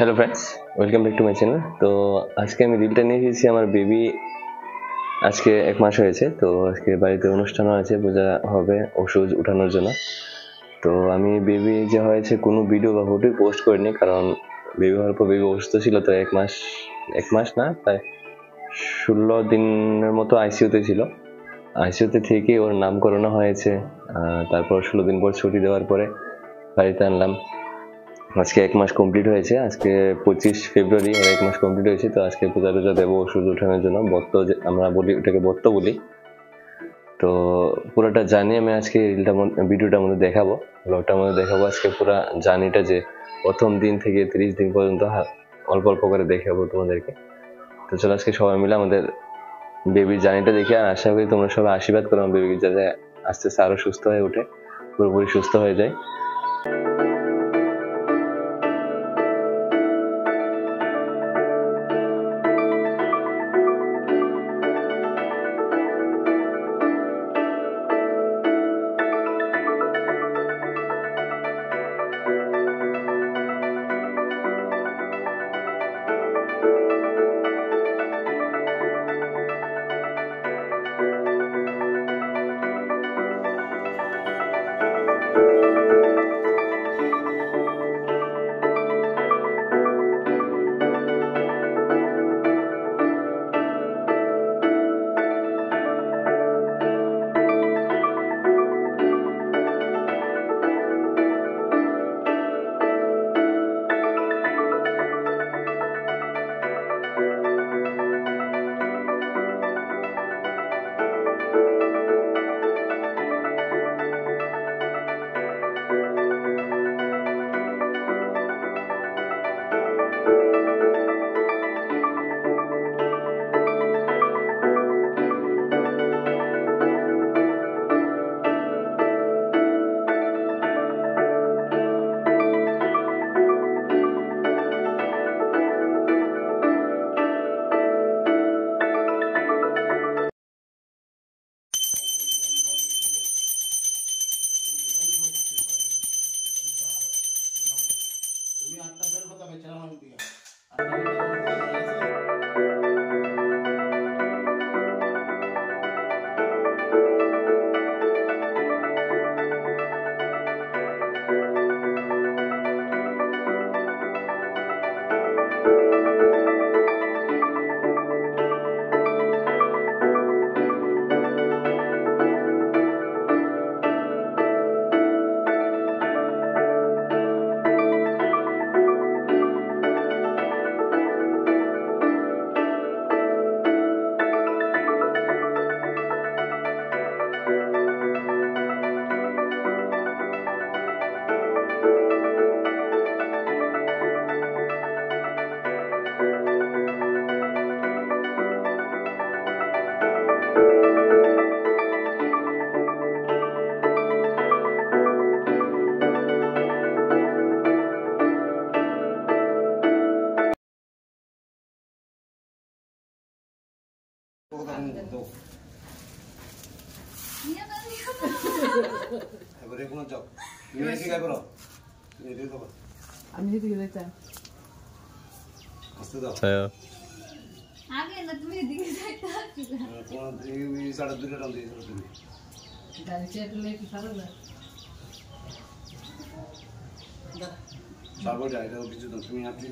Hello friends, welcome back to my channel. তো আজকে আমি রিলটা নিয়ে এসেছি। আমার বেবি আজকে 1 মাস হয়েছে। তো আজকে বাড়িতে অনুষ্ঠানও আছে, পূজা হবে ওষুধ উঠানোর জন্য। তো আমি বেবি যে হয়েছে কোনো ভিডিও বা ফটো পোস্ট করিনি, কারণ বেবি হওয়ার পর বেবি অসুস্থ ছিল। তো 1 মাস না, প্রায় 16 দিনের মতো আইসিইউতে ছিল। আইসিইউতে থেকে ওর নামকরণ হয়েছে। তারপর 16 দিন পর ছুটি দেওয়ার পরে বাড়িতে আনলাম। আজকে 1 মাস কমপ্লিট হয়েছে। আজকে 25 ফেব্রুয়ারি আর 1 মাস কমপ্লিট হয়েছে। তো আজকে পূজা টুজা দেবো ওষুধ উঠানোর জন্য। বত্ত আমরা বলি, ওটাকে বত্ত বলি। তো পুরোটা জানি আমি আজকে ভিডিওটার মধ্যে দেখাবো, ব্লগটার মধ্যে দেখাবো আজকে পুরো জার্নিটা, যে প্রথম দিন থেকে 30 দিন পর্যন্ত অল্প অল্প করে দেখাবো তোমাদেরকে। তো চলো আজকে সবাই মিলে আমাদের বেবির জার্নিটা দেখে, আর আশা করি তোমরা সবাই আশীর্বাদ করো আমার বেবি যাতে আস্তে আস্তে আরো সুস্থ হয়ে ওঠে, পুরোপুরি সুস্থ হয়ে যায়। আমি এদিকে যাইতাম আস্তে দাও আগে না তুমি এদিকে যাইতা কোন এই সাড়ে দুটো টান দিয়ে তুমি গাড়ি চেপলে কি ভালো না সাবো যায় এটা কিছু তো তুমি আপনি